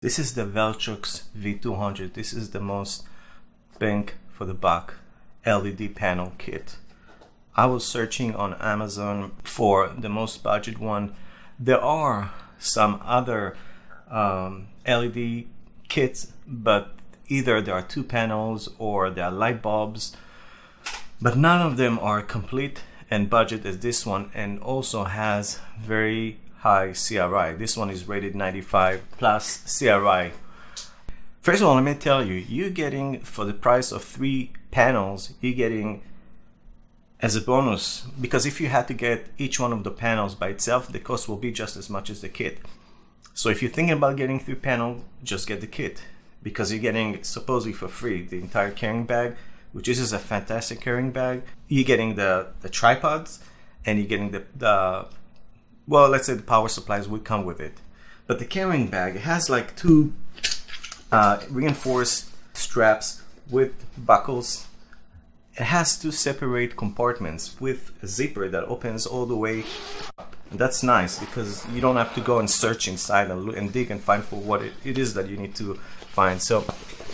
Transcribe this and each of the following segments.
This is the VILTROX V200. This is the most bang for the buck LED panel kit. I was searching on Amazon for the most budget one. There are some other LED kits, but either there are two panels or there are light bulbs, but none of them are complete and budget as this one, and also has very high CRI. This one is rated 95 plus CRI. First of all, let me tell you, you're getting, for the price of 3 panels, you're getting as a bonus, because if you had to get each one of the panels by itself, the cost will be just as much as the kit. So if you're thinking about getting 3 panels, just get the kit, because you're getting supposedly for free the entire carrying bag, which is a fantastic carrying bag. You're getting the tripods, and you're getting the well, let's say the power supplies would come with it. But the carrying bag, it has like 2 reinforced straps with buckles. It has 2 separate compartments with a zipper that opens all the way up. And that's nice, because you don't have to go and search inside and dig and find for what it is that you need to find. So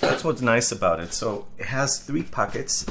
that's what's nice about it. So it has 3 pockets.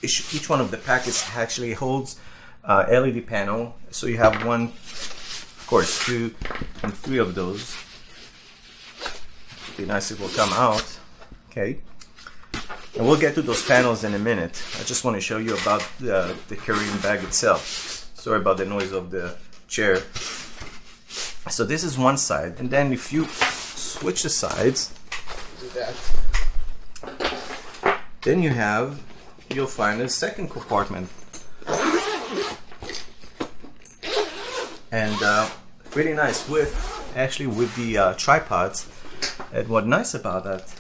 Each one of the pockets actually holds LED panel. So you have 1, of course, 2 and 3 of those. Be nice if it will come out. Okay. And we'll get to those panels in a minute. I just want to show you about the carrying bag itself. Sorry about the noise of the chair. So this is one side, and then if you switch the sides, then you'll find a second compartment. And really nice with the tripods. And what's nice about that,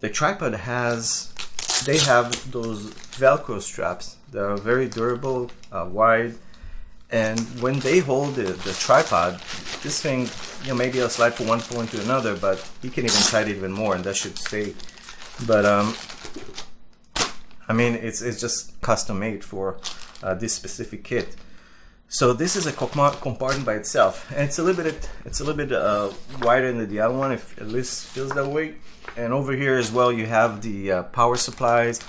the tripod they have those Velcro straps that are very durable, wide, and when they hold the tripod, this thing, maybe it'll slide from one point to another, but you can even tighten it even more, and that should stay. But I mean, it's just custom made for this specific kit. So this is a compartment by itself, and it's a little bit wider than the other one. If at least feels that way. And over here as well, you have the power supplies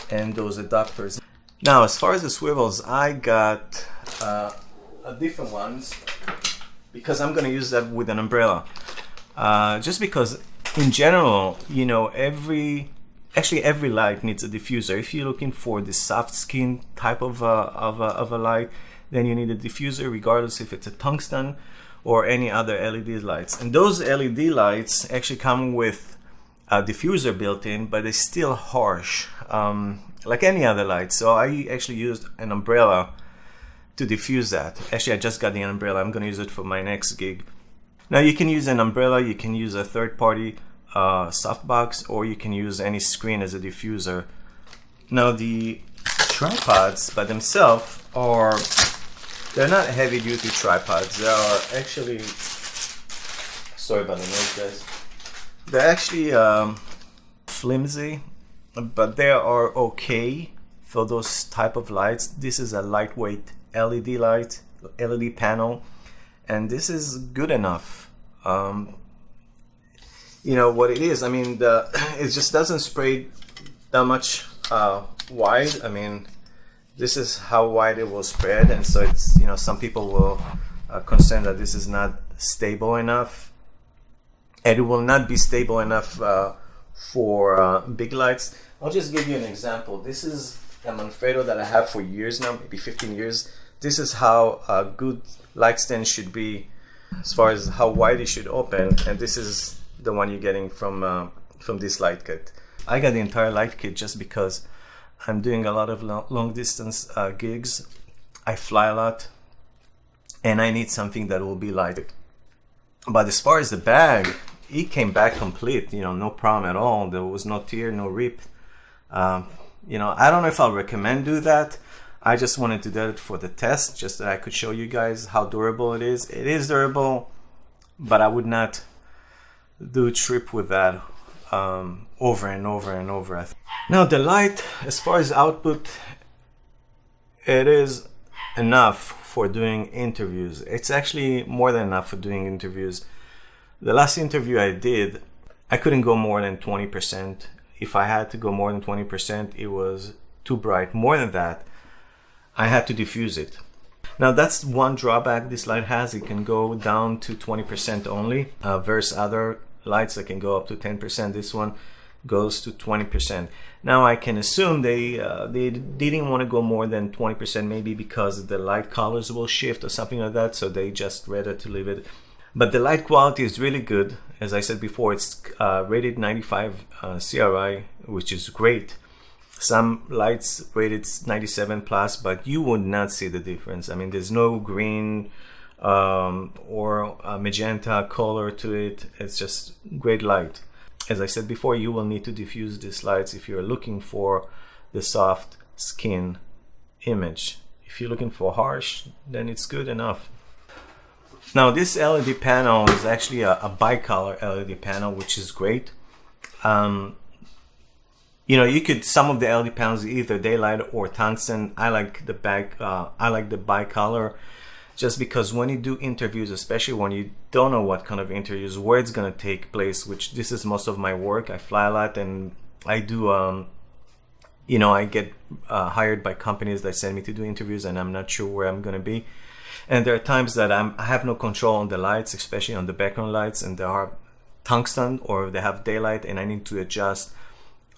and those adapters. Now, as far as the swivels, I got different ones because I'm going to use that with an umbrella. Just because, in general, every light needs a diffuser. If you're looking for the soft skin type of a light, then you need a diffuser, regardless if it's a tungsten or any other LED lights. And those LED lights actually come with a diffuser built in, but it's still harsh, like any other light. So I actually used an umbrella to diffuse that. Actually, I just got the umbrella. I'm going to use it for my next gig. Now, you can use an umbrella, you can use a third-party softbox, or you can use any screen as a diffuser. Now, the tripods by themselves they're not heavy-duty tripods. They are actually, sorry about the noise, guys. They're actually flimsy, but they are okay for those type of lights. This is a lightweight LED light, LED panel, and this is good enough. What it is, I mean, it just doesn't spray that much wide. I mean, this is how wide it will spread, and so it's, some people will concern that this is not stable enough, and it will not be stable enough for big lights. I'll just give you an example. This is a Manfrotto that I have for years now, maybe 15 years. This is how a good light stand should be, as far as how wide it should open, and this is the one you're getting from this light kit. I got the entire light kit just because I'm doing a lot of long distance gigs. I fly a lot, and I need something that will be light. But as far as the bag, it came back complete, no problem at all. There was no tear, no rip. I don't know if I'll recommend do that. I just wanted to do it for the test, just that I could show you guys how durable it is. It is durable, but I would not do a trip with that over and over and over. Now, the light, as far as output, it is enough for doing interviews. It's actually more than enough for doing interviews. The last interview I did, I couldn't go more than 20%. If I had to go more than 20%, it was too bright. More than that, I had to diffuse it. Now that's one drawback this light has. It can go down to 20% only, versus other lights that can go up to 10%. This one goes to 20%. Now I can assume they didn't want to go more than 20%, maybe because the light colors will shift or something like that, so they just rather to leave it. But the light quality is really good. As I said before, it's rated 95 CRI, which is great. Some lights rated 97 plus, but you would not see the difference. I mean, there's no green or magenta color to it. It's just great light. As I said before, you will need to diffuse these lights if you're looking for the soft skin image. If you're looking for harsh, then it's good enough. Now this LED panel is actually a bicolor LED panel, which is great. You know, you could, some of the LED panels either daylight or tungsten. I like the bicolor, just because when you do interviews, especially when you don't know what kind of interviews, where it's gonna take place, which this is most of my work. I fly a lot and I do, you know, I get hired by companies that send me to do interviews, and I'm not sure where I'm gonna be. And there are times that I have no control on the lights, especially on the background lights, and they are tungsten or they have daylight, and I need to adjust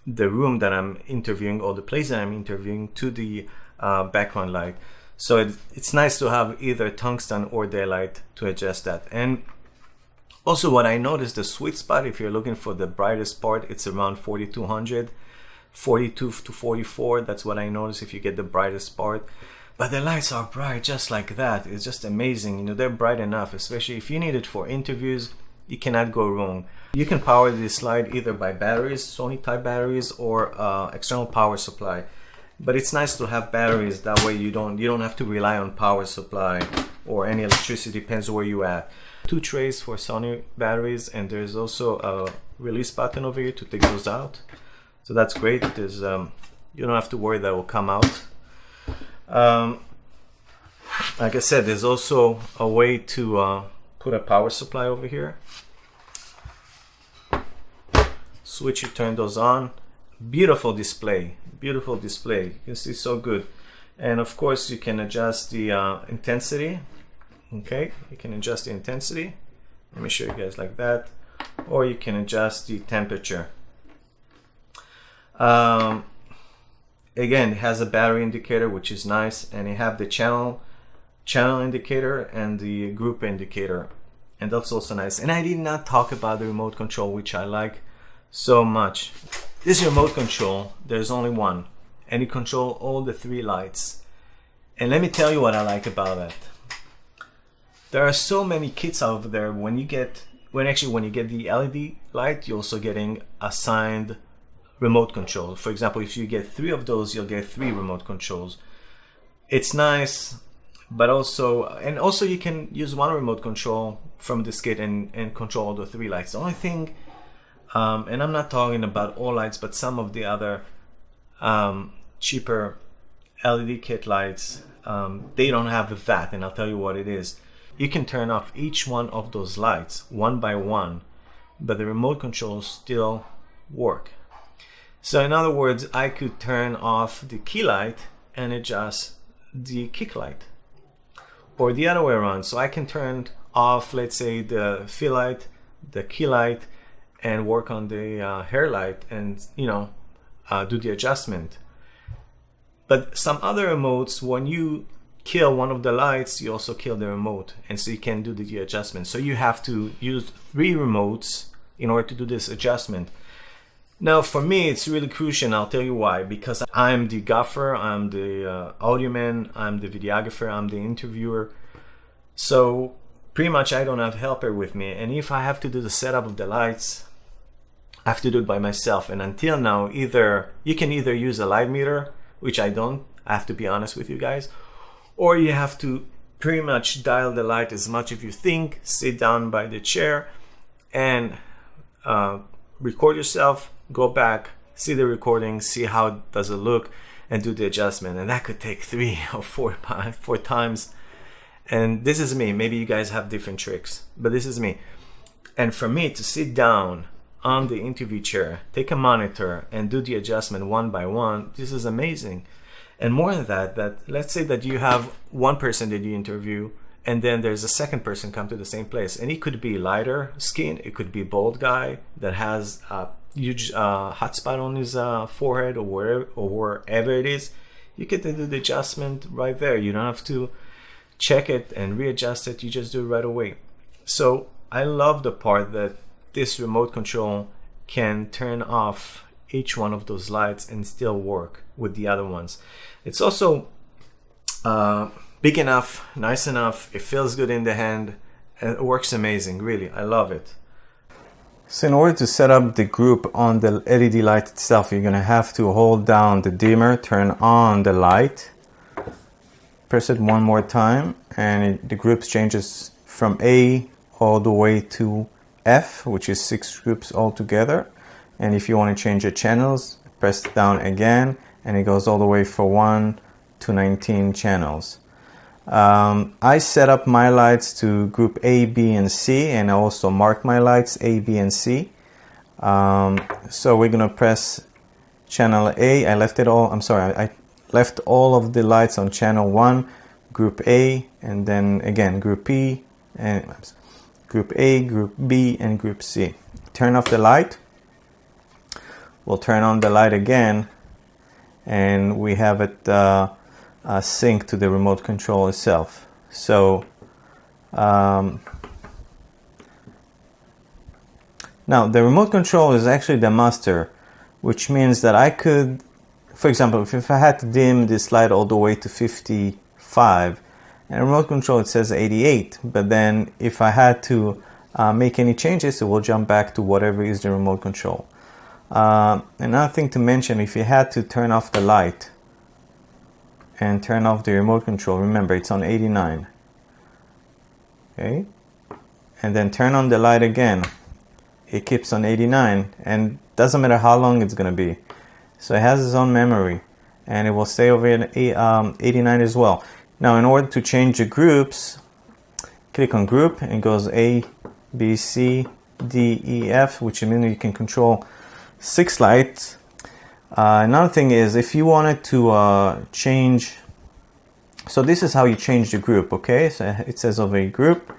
the room that I'm interviewing or the place that I'm interviewing to the background light. So it's nice to have either tungsten or daylight to adjust that. And also what I noticed, the sweet spot, if you're looking for the brightest part, it's around 4200, 42 to 44. That's what I noticed if you get the brightest part. But the lights are bright just like that. It's just amazing. You know, they're bright enough, especially if you need it for interviews. You cannot go wrong. You can power this light either by batteries, Sony type batteries, or external power supply. But it's nice to have batteries. That way you don't have to rely on power supply or any electricity. Depends where you at. 2 trays for Sony batteries, and there's also a release button over here to take those out. So that's great. There's you don't have to worry that it will come out. Like I said, there's also a way to put a power supply over here. Switch, you turn those on. Beautiful display, beautiful display. You can see so good. And of course you can adjust the intensity. Okay, you can adjust the intensity. Let me show you guys like that. Or you can adjust the temperature. Again, it has a battery indicator, which is nice, and you have the channel indicator and the group indicator, and that's also nice. And I did not talk about the remote control, which I like so much. This remote control, there's only one, and you control all the 3 lights. And let me tell you what I like about it. There are so many kits out there. When you get the LED light, you're also getting assigned remote control. For example, if you get 3 of those, you'll get 3 remote controls. It's nice, but also you can use 1 remote control from this kit and control all the 3 lights. The only thing, and I'm not talking about all lights, but some of the other cheaper LED kit lights, they don't have that, and I'll tell you what it is. You can turn off each one of those lights one by one, but the remote controls still work. So in other words, I could turn off the key light and adjust the kick light, or the other way around. So I can turn off, let's say, the fill light, the key light, and work on the hair light, and do the adjustment. But some other remotes, when you kill one of the lights, you also kill the remote, and so you can do the adjustment. So you have to use 3 remotes in order to do this adjustment. Now for me, it's really crucial, and I'll tell you why. Because I'm the gaffer, I'm the audio man, I'm the videographer, I'm the interviewer. So pretty much I don't have helper with me, and if I have to do the setup of the lights, I have to do it by myself. And until now, you can either use a light meter, which I don't, I have to be honest with you guys, or you have to pretty much dial the light as much as you think, sit down by the chair and record yourself, go back, see the recording, see how does it look, and do the adjustment. And that could take 3 or 4 times. And this is me. Maybe you guys have different tricks, but this is me. And for me to sit down on the interview chair, take a monitor and do the adjustment one by one, this is amazing. And more than that let's say that you have one person that you interview and then there's a second person come to the same place, and it could be lighter skin, it could be bald guy that has a huge hot spot on his forehead or wherever it is. You can do the adjustment right there. You don't have to check it and readjust it, you just do it right away. So I love the part that this remote control can turn off each one of those lights and still work with the other ones. It's also big enough, nice enough, it feels good in the hand, and it works amazing, really, I love it. So in order to set up the group on the LED light itself, you're going to have to hold down the dimmer, turn on the light, press it one more time, and the groups changes from A all the way to F, which is 6 groups altogether. And if you want to change the channels, press down again, and it goes all the way from 1 to 19 channels. I set up my lights to group A, B, and C, and I also mark my lights A, B, and C. So we're gonna press channel A. I left all of the lights on channel 1, group A, and then again group B, and group A, group B, and group C. Turn off the light. We'll turn on the light again, and we have it sync to the remote control itself. So now the remote control is actually the master, which means that I could, for example, if I had to dim this light all the way to 55, and remote control it says 88, but then if I had to make any changes, it will jump back to whatever is the remote control. Another thing to mention, if you had to turn off the light and turn off the remote control, remember it's on 89, okay, and then turn on the light again, it keeps on 89, and doesn't matter how long it's going to be. So it has its own memory, and it will stay over in 89 as well. Now in order to change the groups, click on group, and it goes A, B, C, D, E, F, which means you can control 6 lights. Another thing is, if you wanted to change, so this is how you change the group, okay? So it says over a group,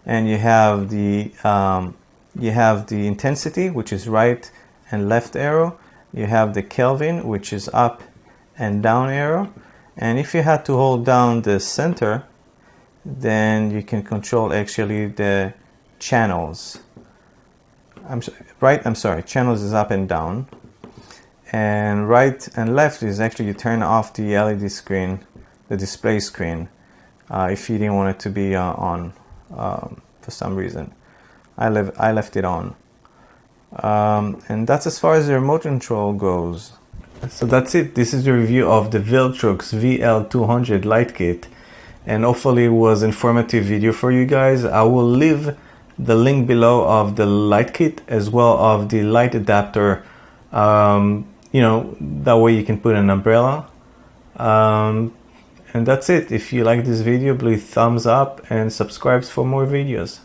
and you have the intensity, which is right and left arrow. You have the Kelvin, which is up and down arrow. And if you had to hold down the center, then you can control actually the channels. Channels is up and down. And right and left is actually you turn off the LED screen, the display screen, if you didn't want it to be on for some reason. I left it on. And that's as far as the remote control goes. So that's it. This is the review of the VILTROX VL-200 light kit, and hopefully it was informative video for you guys. I will leave the link below of the light kit as well of the light adapter. That way you can put an umbrella. And that's it. If you like this video, please thumbs up and subscribe for more videos.